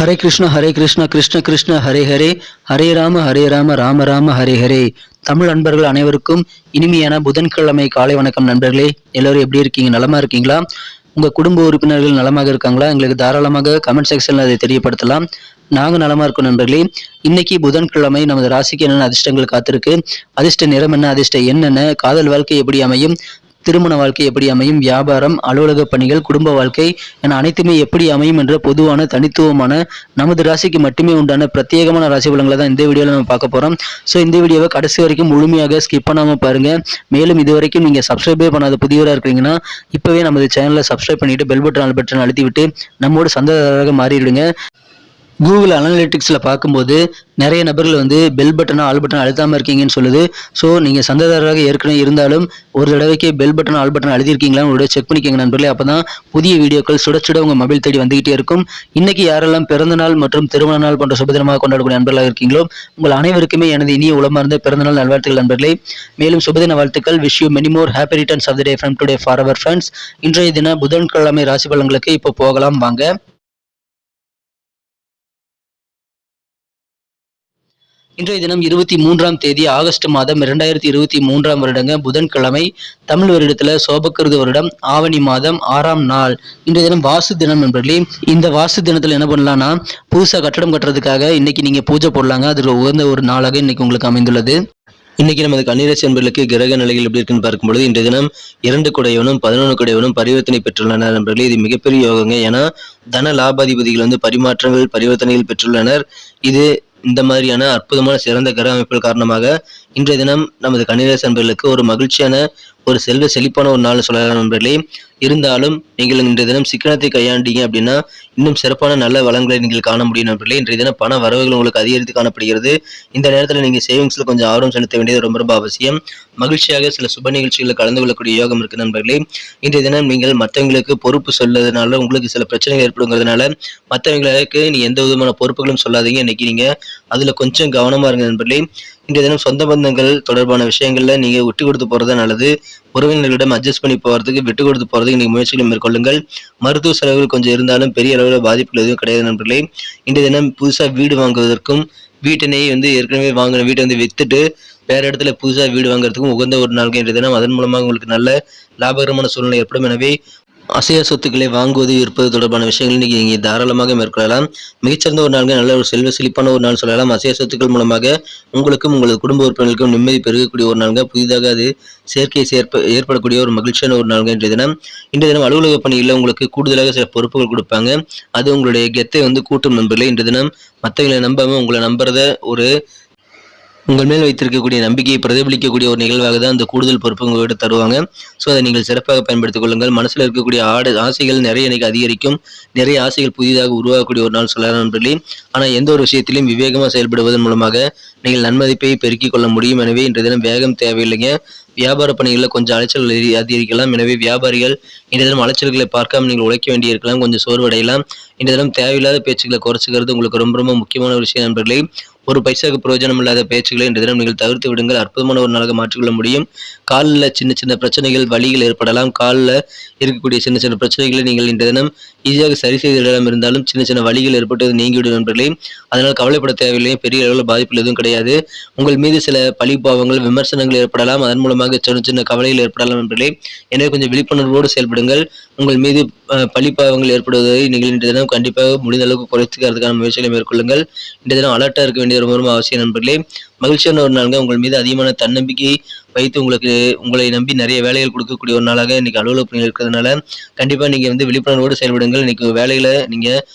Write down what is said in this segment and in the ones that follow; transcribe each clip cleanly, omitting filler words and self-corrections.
ஹரே கிருஷ்ண கிருஷ்ண கிருஷ்ண ஹரே ஹரே, ஹரே ராம ராம ராம ஹரே ஹரே. தமிழ் நண்பர்கள் அனைவருக்கும் இனிமையான புதன்கிழமை காலை வணக்கம் நண்பர்களே. எல்லோரும் எப்படி இருக்கீங்க? நலமா இருக்கீங்களா? உங்க குடும்ப உறுப்பினர்கள் நலமாக இருக்காங்களா? எங்களுக்கு தாராளமாக கமெண்ட் செக்ஷன்ல அதை தெரியப்படுத்தலாம். நாங்க நலமா இருக்கோம் நண்பர்களே. இன்னைக்கு புதன்கிழமை நமது ராசிக்கு என்னென்ன அதிர்ஷ்டங்கள் காத்திருக்கு, அதிர்ஷ்ட நிறம் என்ன, அதிர்ஷ்ட என்னென்ன, காதல் வாழ்க்கை எப்படி அமையும், திருமண வாழ்க்கை எப்படி அமையும், வியாபாரம், அலுவலக பணிகள், குடும்ப வாழ்க்கை என அனைத்துமே எப்படி அமையும் என்ற பொதுவான தனித்துவமான நமது ராசிக்கு மட்டுமே உண்டான பிரத்யேகமான ராசி பலன்களை தான் இந்த வீடியோவில் நம்ம பார்க்க போகிறோம். ஸோ இந்த வீடியோவை கடைசி வரைக்கும் முழுமையாக ஸ்கிப் பண்ணாமல் பாருங்கள். மேலும் இது வரைக்கும் நீங்கள் சப்ஸ்கிரைபே பண்ணாத புதியவராக இருக்கிறீங்கன்னா இப்போவே நமது சேனலை சப்ஸ்கிரைப் பண்ணிவிட்டு பெல் பட்டன் அழுத்தி விட்டு நம்மோடு சந்ததாரராக மாறிடுங்க. கூகுள் அனலிட்டிக்ஸில் பார்க்கும்போது நிறைய நபர்கள் பெல் பட்டனை ஆல் பட்டன் அழுத்தாமல் இருக்கீங்கன்னு சொல்லுது. ஸோ நீங்கள் சந்ததாரராக ஏற்கனவே இருந்தாலும் ஒரு தடவைக்கு பெல் பட்டன் ஆல் பட்டன் அழுத்திருக்கீங்களா உங்களோட செக் பண்ணிக்கோங்க நண்பர்களே. அப்போ தான் புதிய வீடியோக்கள் சுட சுட உங்கள் மொபைல் தேடி வந்துகிட்டே இருக்கும். இன்னைக்கு யாரெல்லாம் பிறந்த நாள் மற்றும் திருமண நாள் போன்ற சுபதினமாக கொண்டாடக்கூடிய நண்பர்களாக இருக்கீங்களோ உங்கள் அனைவருக்குமே எனது இனிய உளமார்ந்த பிறந்தநாள் நல்வாழ்த்துக்கள் நண்பர்களே. மேலும் சுபதின வாழ்த்துக்கள். Wish you many more happy returns of the day from today for our friends. இன்றைய தின புதன்கிழமை ராசி பலன்களுக்கு இப்போ போகலாம் வாங்க. இன்றைய தினம் 23ஆம் தேதி ஆகஸ்ட் மாதம் 2023 வருடங்க புதன்கிழமை. தமிழ் வருடத்துல சோபக்கிருது வருடம் ஆவணி மாதம் 6ஆம் நாள். இன்றைய தினம் வாசு தினம் நண்பர்களே. இந்த வாசு தினத்துல என்ன பண்ணலாம்னா புதுசா கட்டடம் கட்டுறதுக்காக இன்னைக்கு நீங்க பூஜை போடலாங்க. அதுல உகந்த ஒரு நாளாக இன்னைக்கு உங்களுக்கு அமைந்துள்ளது. இன்னைக்கு நமது கன்னிராசி நண்பர்களுக்கு கிரக நிலைகள் எப்படி இருக்குன்னு பார்க்கும்பொழுது இன்றைய தினம் 2 குடையவனும் 11 குடையவனும் பரிவர்த்தனை பெற்றுள்ளனர் நண்பர்களே. இது மிகப்பெரிய யோகங்க. ஏன்னா தன லாபாதிபதிகள் பரிமாற்றங்கள் பரிவர்த்தனைகள் பெற்றுள்ளனர். இது இந்த மாதிரியான அற்புதமான சிறந்த கிரக அமைப்புகள் காரணமாக இன்றைய தினம் நமது கன்னிராசி நண்பர்களுக்கு ஒரு மகிழ்ச்சியான ஒரு செல்வ செழிப்பான ஒரு நாள் சொல்லலாம் நண்பர்களே. இருந்தாலும் நீங்கள் இன்றைய தினம் சிக்கனத்தை கையாண்டீங்க அப்படின்னா இன்னும் சிறப்பான நல்ல வளங்களை நீங்கள் காண முடியும் நண்பர்களே. இன்றைய தினம் பண வரவுகள் உங்களுக்கு அதிகரித்து காணப்படுகிறது. இந்த நேரத்தில் நீங்கள் சேவிங்ஸ்ல கொஞ்சம் ஆர்வம் செலுத்த வேண்டியது ரொம்ப ரொம்ப அவசியம். மகிழ்ச்சியாக சில சுப நிகழ்ச்சிகளில் கலந்து கொள்ளக்கூடிய யோகம் இருக்கு நண்பர்களே. இன்றைய தினம் நீங்கள் மற்றவங்களுக்கு பொறுப்பு சொல்றதுனால உங்களுக்கு சில பிரச்சனைகள் ஏற்படுங்கிறதுனால மற்றவங்களுக்கு நீ எந்த விதமான பொறுப்புகளும் சொல்லாதீங்க. இன்னைக்கு நீங்க அதுல கொஞ்சம் கவனமா இருங்க நண்பர்களே. இன்றைய தினம் சொந்த பந்தங்கள் தொடர்பான விஷயங்கள்ல நீங்க விட்டு கொடுத்து போறது நல்லது. உறவினர்களிடம் அட்ஜஸ்ட் பண்ணி போறதுக்கு விட்டு கொடுத்து போறதுக்கு இன்னைக்கு முயற்சிகளை மேற்கொள்ளுங்கள். மருத்துவ செலவுகள் கொஞ்சம் இருந்தாலும் பெரிய அளவில் பாதிப்புகள் எதுவும் கிடையாது நண்பர்களே. இன்றைய தினம் புதுசா வீடு வாங்குவதற்கும் வீட்டினை ஏற்கனவே வாங்கின வீட்டை வித்துட்டு வேற இடத்துல புதுசா வீடு வாங்குறதுக்கும் உகந்த ஒரு நாள் இன்றைய தினம். அதன் மூலமாக உங்களுக்கு நல்ல லாபகரமான சூழ்நிலை ஏற்படும். எனவே அசைய சொத்துக்களை வாங்குவது இருப்பது தொடர்பான விஷயங்கள் இன்னைக்கு நீங்க தாராளமாக மேற்கொள்ளலாம். மிகச்சிறந்த ஒரு நாள்கள் நல்ல ஒரு செல்வ செழிப்பான ஒரு நாள் சொல்லலாம். அசைய சொத்துக்கள் மூலமாக உங்களுக்கும் உங்களது குடும்ப உறுப்பினர்களுக்கும் நிம்மதி பெருகக்கூடிய ஒரு நாள்கள். புதிதாக அது சேர்க்கை ஏற்படக்கூடிய ஒரு மகிழ்ச்சியான ஒரு நாள்கள் இன்றைய தினம். இன்றைய தினம் அலுவலக பணியில் உங்களுக்கு கூடுதலாக சில பொறுப்புகள் கொடுப்பாங்க. அது உங்களுடைய கெத்தை கூட்டும் நண்பர்களே. இன்றைய தினம் மற்றவங்களை நம்பாம உங்களை நம்புறத ஒரு உங்கள் மேல் வைத்திருக்கக்கூடிய நம்பிக்கையை பிரதிபலிக்கக்கூடிய ஒரு நிகழ்வாக தான் அந்த கூடுதல் பொறுப்பு உங்கள்கிட்ட தருவாங்க. ஸோ அதை நீங்கள் சிறப்பாக பயன்படுத்திக் கொள்ளுங்கள். மனசில் இருக்கக்கூடிய ஆசைகள் நிறைய இன்னைக்கு அதிகரிக்கும். நிறைய ஆசைகள் புதிதாக உருவாகக்கூடிய ஒரு நாள் சொல்லலாம் நண்பர்களே. ஆனால் எந்த ஒரு விஷயத்திலும் விவேகமாக செயல்படுவதன் மூலமாக நீங்கள் நன்மதிப்பை பெருக்கிக் கொள்ள முடியும். எனவே இன்றைய தினம் வேகம் தேவையில்லைங்க. வியாபார பணிகளில் கொஞ்சம் அலைச்சல் அதிகரிக்கலாம். எனவே வியாபாரிகள் இன்றைய தினம் அலைச்சல்களை பார்க்காம நீங்கள் உழைக்க வேண்டியிருக்கலாம். கொஞ்சம் சோர்வடையலாம். இன்றைய தினம் தேவையில்லாத பேச்சுக்களை குறைச்சிக்கிறது உங்களுக்கு ரொம்ப ரொம்ப முக்கியமான ஒரு விஷயம் நண்பர்களே. ஒரு பைசாக்கு பிரயோஜனம் இல்லாத பேச்சுக்களை இன்றைய தினம் நீங்கள் தவிர்த்து விடுங்கள். அற்புதமான ஒரு நாளாக மாற்றிக்கொள்ள முடியும். காலில் சின்ன சின்ன பிரச்சனைகள் வலிகள் ஏற்படலாம். காலில் இருக்கக்கூடிய சின்ன சின்ன பிரச்சனைகளை நீங்கள் இன்றைய தினம் ஈஸியாக சரி செய்திடம் இருந்தாலும் சின்ன சின்ன வலிகள் ஏற்பட்டது நீங்கிவிடும் நண்பர்களே. அதனால் கவலைப்பட தேவையில்லை. பெரிய அளவில் பாதிப்பில் எதுவும் கிடையாது. உங்கள் மீது சில பழிபாவங்கள் விமர்சனங்கள் ஏற்படலாம். அதன் மூலமாக சின்ன சின்ன கவலைகள் ஏற்படலாம் நண்பர்களே. எனவே கொஞ்சம் விழிப்புணர்வோடு செயல்படுங்கள். உங்கள் மீது பழிப்பாவங்கள் ஏற்படுவதை நீங்கள் இன்றைய தினம் கண்டிப்பாக முடிந்த அளவுக்கு குறைத்துக்கிறதுக்கான முயற்சிகளை மேற்கொள்ளுங்கள். இன்றைய தினம் அலர்ட்டா இருக்க வேண்டியது ரொம்ப ரொம்ப அவசியம் நண்பர்களே. மகிழ்ச்சியான ஒரு நாள்கள். உங்கள் மீது அதிகமான தன்னம்பிக்கை வைத்து உங்களை நம்பி நிறைய வேலைகள் கொடுக்கக்கூடிய ஒரு நாளாக இன்னைக்கு அலுவலக பணிகள் இருக்கிறதுனால கண்டிப்பா நீங்க விழிப்புணர்வோடு செயல்படுங்கள். இன்னைக்கு வேலைகளை நீங்க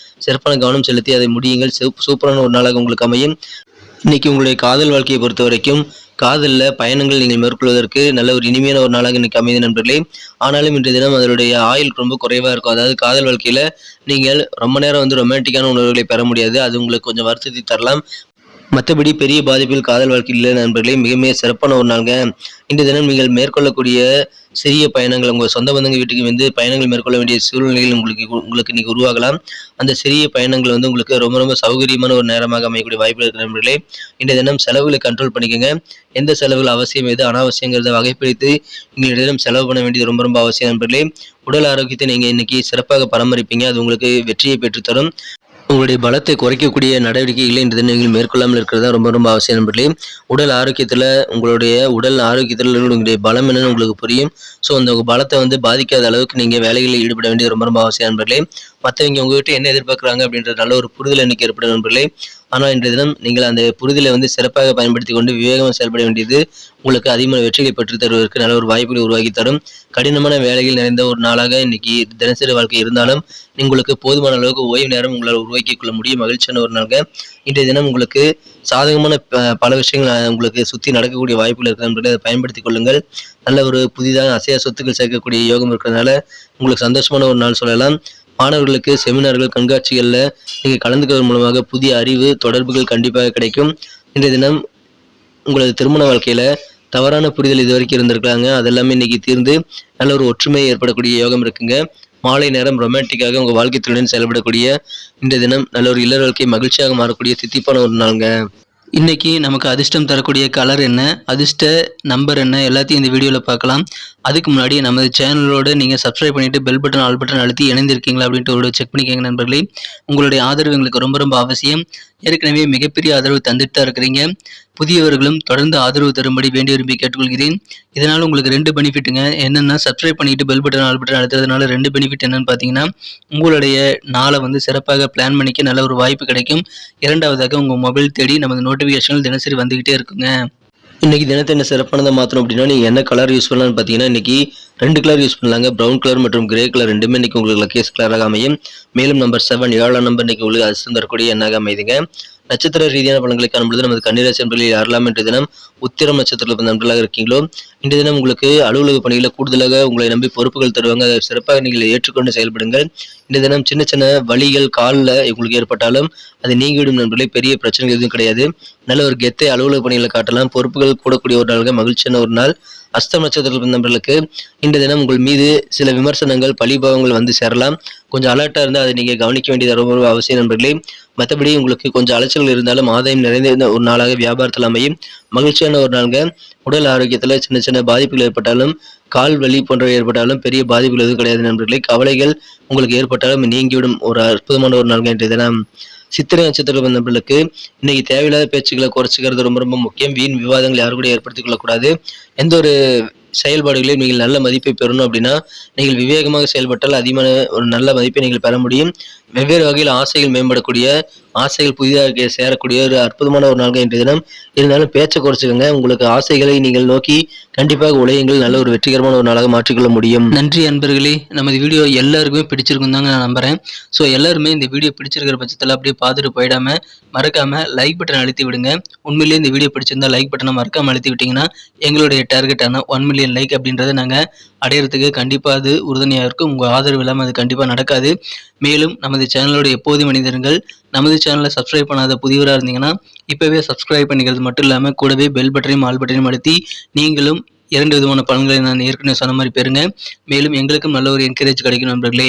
சிறப்பான கவனம் செலுத்தி அதை முடியுங்கள். சூப்பரான ஒரு நாளாக உங்களுக்கு அமையும். இன்னைக்கு உங்களுடைய காதல் வாழ்க்கையை பொறுத்த வரைக்கும் காதலில் பயணங்கள் நீங்கள் மேற்கொள்வதற்கு நல்ல ஒரு இனிமையான ஒரு நாளாக இன்னைக்கு அமைதி நண்பர்களே. ஆனாலும் இன்றைய தினம் அதனுடைய ஆயுள் ரொம்ப குறைவாக இருக்கும். அதாவது காதல் வாழ்க்கையில் நீங்கள் ரொம்ப நேரம் ரொமான்டிக்கான உணர்வுகளை பெற முடியாது. அது உங்களுக்கு கொஞ்சம் வருத்தத்தை தரலாம். மற்றபடி பெரிய பாதிப்பில் காதல் வாழ்க்கையில் இல்லை நண்பர்களே. மிக சிறப்பான ஒரு நாள்ங்க. இன்றைய தினம் நீங்கள் மேற்கொள்ளக்கூடிய சிறிய பயணங்கள் உங்கள் சொந்த பந்தங்கள் வீட்டுக்கு பயணங்கள் மேற்கொள்ள வேண்டிய சூழ்நிலைகள் உங்களுக்கு இன்னைக்கு உருவாகலாம். அந்த சிறிய பயணங்கள் உங்களுக்கு ரொம்ப ரொம்ப சௌகரியமான ஒரு நேரமாக அமையக்கூடிய வாய்ப்பு இருக்கிற நண்பர்களே. இன்றைய தினம் செலவுகளை கண்ட்ரோல் பண்ணிக்கோங்க. எந்த செலவுகள் அவசியம் எது அனாவசியங்கிறத வகைப்படுத்தி நீங்கள் இன்றைய தினம் செலவு பண்ண வேண்டியது ரொம்ப ரொம்ப அவசியம் நண்பர்களே. உடல் ஆரோக்கியத்தை நீங்கள் இன்னைக்கு சிறப்பாக பராமரிப்பீங்க. அது உங்களுக்கு வெற்றியை பெற்றுத்தரும். உங்களுடைய பலத்தை குறைக்கக்கூடிய நடவடிக்கைகளை இன்று தினம் நீங்கள் மேற்கொள்ளாமல் இருக்கிறது ரொம்ப ரொம்ப அவசியம் நண்பர்களே. உடல் ஆரோக்கியத்தில் உங்களுடைய உடல் ஆரோக்கியத்தில் உங்களுடைய பலம் என்னன்னு உங்களுக்கு புரியும். ஸோ அந்த பலத்தை பாதிக்காத அளவுக்கு நீங்கள் வேலைகளில் ஈடுபட வேண்டியது ரொம்ப ரொம்ப அவசியம் நண்பர்களே. மற்றவங்க உங்ககிட்ட என்ன எதிர்பார்க்குறாங்க அப்படின்ற நல்ல ஒரு புரிதல் எனக்கு ஏற்படும் நண்பர்களே. ஆனால் இன்றைய தினம் நீங்கள் அந்த புரிதலை சிறப்பாக பயன்படுத்தி கொண்டு விவேகமாக செயல்பட வேண்டியது உங்களுக்கு அதிகமான வெற்றிகளை பெற்றுத் தருவதற்கு நல்ல ஒரு வாய்ப்புகளை உருவாக்கி தரும். கடினமான வேலைகள் நிறைந்த ஒரு நாளாக இன்னைக்கு தினசரி வாழ்க்கை இருந்தாலும் உங்களுக்கு போதுமான அளவுக்கு ஓய்வு நேரம் உங்களால் உருவாக்கிக் கொள்ள முடியும். மகிழ்ச்சியான ஒரு நாளாக இன்றைய தினம் உங்களுக்கு சாதகமான பல விஷயங்கள் உங்களுக்கு சுற்றி நடக்கக்கூடிய வாய்ப்புகள் இருக்கிறது. அதை பயன்படுத்திக் கொள்ளுங்கள். நல்ல ஒரு புதிதாக அசையா சொத்துக்கள் சேர்க்கக்கூடிய யோகம் இருக்கிறதுனால உங்களுக்கு சந்தோஷமான ஒரு நாள் சொல்லலாம். மாணவர்களுக்கு செமினார்கள் கண்காட்சிகளில் நீங்கள் கலந்துக்கிறது மூலமாக புதிய அறிவு தொடர்புகள் கண்டிப்பாக கிடைக்கும். இன்றைய தினம் உங்களது திருமண வாழ்க்கையில் தவறான புரிதல் இது வரைக்கும் இருந்திருக்காங்க, அதெல்லாமே இன்னைக்கு தீர்ந்து நல்ல ஒரு ஒற்றுமை ஏற்படக்கூடிய யோகம் இருக்குங்க. மாலை நேரம் ரொமான்டிக்காக உங்கள் வாழ்க்கை துணையுடன் செயல்படக்கூடிய இன்றைய தினம் நல்ல ஒரு இல்லற வாழ்க்கை மகிழ்ச்சியாக மாறக்கூடிய தித்திப்பான ஒரு நாளுங்க. இன்னைக்கு நமக்கு அதிர்ஷ்டம் தரக்கூடிய கலர் என்ன, அதிர்ஷ்ட நம்பர் என்ன, எல்லாத்தையும் இந்த வீடியோவில் பார்க்கலாம். அதுக்கு முன்னாடி நமது சேனலோட நீங்கள் சப்ஸ்கிரைப் பண்ணிவிட்டு பெல் பட்டன் ஆல் பட்டன் அழுத்தி இணைந்திருக்கீங்களா அப்படின்ட்டு ஒரு செக் பண்ணிக்கோங்க நண்பர்களே. உங்களுடைய ஆதரவு எங்களுக்கு ரொம்ப ரொம்ப அவசியம். ஏற்கனவே மிகப்பெரிய ஆதரவு தந்துட்டு தான் இருக்கிறீங்க. புதியவர்களும் தொடர்ந்து ஆதரவு தரும்படி வேண்டி விரும்பி கேட்டுக்கொள்கிறேன். இதனால் உங்களுக்கு 2 பெனிஃபிட்டுங்க. என்னென்னா சப்ஸ்கிரைப் பண்ணிட்டு பெல் பட்டன் ஆல் பட்டன் அழுத்துறதுனால 2 பெனிஃபிட் என்னன்னு பார்த்தீங்கன்னா, உங்களுடைய நாளை சிறப்பாக பிளான் பண்ணிக்க நல்ல ஒரு வாய்ப்பு கிடைக்கும். இரண்டாவதாக உங்கள் மொபைல் தேடி நமது நோட்டிஃபிகேஷன் தினசரி வந்துகிட்டே இருக்குங்க. இன்னைக்கு தினத்தை என்ன சிறப்பானதை மாற்றணும் அப்படின்னா, நீங்கள் என்ன கலர் யூஸ் பண்ணலாம்னு பார்த்தீங்கன்னா, இன்னைக்கு 2 கலர் யூஸ் பண்ணலாங்க. ப்ரௌன் கலர் மற்றும் கிரே கலர் ரெண்டுமே இன்னைக்கு உங்களுக்கு லக்கேஸ் கலராக அமையும். மேலும் நம்பர் 7 7ஆம் நம்பர் இன்னைக்கு உங்களுக்கு அதிர்ஷ்டம் தரக்கூடிய எண்ணாக அமைதுங்க. நட்சத்திர ரீதியான பலன்களை காணும்பொழுது நமது கன்னிராசி நண்பர்களில் யாரெல்லாம் இன்றைய தினம் உத்திரம் நட்சத்திரத்தில் நண்பர்களாக இருக்கீங்களோ, இன்றைய தினம் உங்களுக்கு அலுவலக பணிகளை கூடுதலாக உங்களை நம்பி பொறுப்புகள் தருவாங்க. அதை சிறப்பாக நீங்கள் ஏற்றுக்கொண்டு செயல்படுங்கள். இன்றைய தினம் சின்ன சின்ன வலிகள் காலில் உங்களுக்கு ஏற்பட்டாலும் அது நீங்கிவிடும் நண்பர்களே. பெரிய பிரச்சனைகள் எதுவும் கிடையாது. நல்ல ஒரு கெத்தை அலுவலக பணிகளை காட்டலாம். பொறுப்புகள் கூடக்கூடிய ஒரு நாளாக மகிழ்ச்சியான ஒரு நாள். அஸ்தம் நட்சத்திரத்தில் நண்பர்களுக்கு இன்றைய தினம் உங்கள் மீது சில விமர்சனங்கள் பழிபாவங்கள் சேரலாம். கொஞ்சம் அலர்ட்டாக இருந்தால் அதை நீங்கள் கவனிக்க வேண்டியது ரொம்ப அவசியம் நண்பர்களே. மற்றபடி உங்களுக்கு கொஞ்சம் அலைச்சல்கள் இருந்தாலும் ஆதாயம் நிறைந்த ஒரு நாளாக வியாபாரத்தில் அமையும். மகிழ்ச்சியான ஒரு நாளுங்க. உடல் ஆரோக்கியத்தில் சின்ன சின்ன பாதிப்புகள் ஏற்பட்டாலும் கால் வலி போன்றவை ஏற்பட்டாலும் பெரிய பாதிப்புகள் எதுவும் கிடையாது நண்பர்களே. கவலைகள் உங்களுக்கு ஏற்பட்டாலும் நீங்கிவிடும் ஒரு அற்புதமான ஒரு நாள்கள் இன்றைய தினம். சித்திரை நட்சத்திர நண்பர்களுக்கு இன்னைக்கு தேவையில்லாத பேச்சுக்களை குறைச்சிக்கிறது ரொம்ப ரொம்ப முக்கியம். வீண் விவாதங்கள் யாரும் கூட ஏற்படுத்திக் கொள்ளக்கூடாது. எந்த ஒரு செயல்பாடுகளையும் நீங்கள் நல்ல மதிப்பை பெறணும் அப்படின்னா நீங்கள் விவேகமாக செயல்பட்டால் அதிகமான ஒரு நல்ல மதிப்பை நீங்கள் பெற முடியும். வெவ்வேறு வகையில் ஆசைகள் மேம்படக்கூடிய ஆசைகள் புதிதாக சேரக்கூடிய ஒரு அற்புதமான ஒரு நாள்கள் இன்றைய தினம். இருந்தாலும் பேச்சை குறைச்சிக்கோங்க. உங்களுக்கு ஆசைகளை நீங்கள் நோக்கி கண்டிப்பாக உலகங்கள் நல்ல ஒரு வெற்றிகரமான ஒரு நாளாக மாற்றிக்கொள்ள முடியும். நன்றி அன்பர்களே. நமது வீடியோ எல்லாருக்குமே பிடிச்சிருக்கும் தாங்க நான் நம்புறேன். ஸோ எல்லாருமே இந்த வீடியோ பிடிச்சிருக்கிற பட்சத்தில் அப்படியே பார்த்துட்டு போயிடாம மறக்காம லைக் பட்டன் அழுத்தி விடுங்க. உண்மையிலேயே இந்த வீடியோ பிடிச்சிருந்தா லைக் பட்டனை மறக்காம அழுத்தி விட்டீங்கன்னா எங்களுடைய டார்கெட்டான 1 மில்லியன் லைக் அப்படின்றத நாங்கள் அடையிறதுக்கு கண்டிப்பாக அது உறுதுணையாக இருக்கும். உங்கள் ஆதரவு இல்லாமல் அது கண்டிப்பாக நடக்காது. மேலும் நமது சேனலோட எப்போதும் மனிதர்கள் நமது சேனலை சப்ஸ்கிரைப் பண்ணாத புதியவராக இருந்தீங்கன்னா இப்போவே சப்ஸ்கிரைப் பண்ணிக்கிறது மட்டும் இல்லாமல் கூடவே பெல் பட்டனையும் ஆல் பட்டனையும் அழுத்தி நீங்களும் 2 விதமான பலன்களை நான் ஏற்கனவே சொன்ன மாதிரி பெறுங்க. மேலும் எங்களுக்கும் நல்ல ஒரு என்கரேஜ் கிடைக்கும் நண்பர்களே.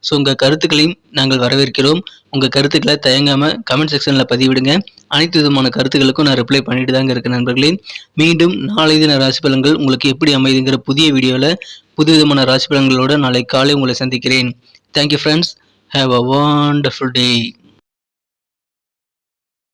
ஸோ உங்கள் கருத்துக்களையும் நாங்கள் வரவேற்கிறோம். உங்கள் கருத்துக்களை தயங்காமல் கமெண்ட் செக்ஷனில் பதிவிடுங்க. அனைத்து விதமான கருத்துக்களுக்கும் நான் ரிப்ளை பண்ணிட்டு தாங்க இருக்கேன் நண்பர்களே. மீண்டும் நாளை தின ராசி பலன்கள் உங்களுக்கு எப்படி அமைதுங்கிற புதிய வீடியோவில் புது விதமான ராசி பலன்களோடு நாளை காலை உங்களை சந்திக்கிறேன். Thank you friends. Have a wonderful day.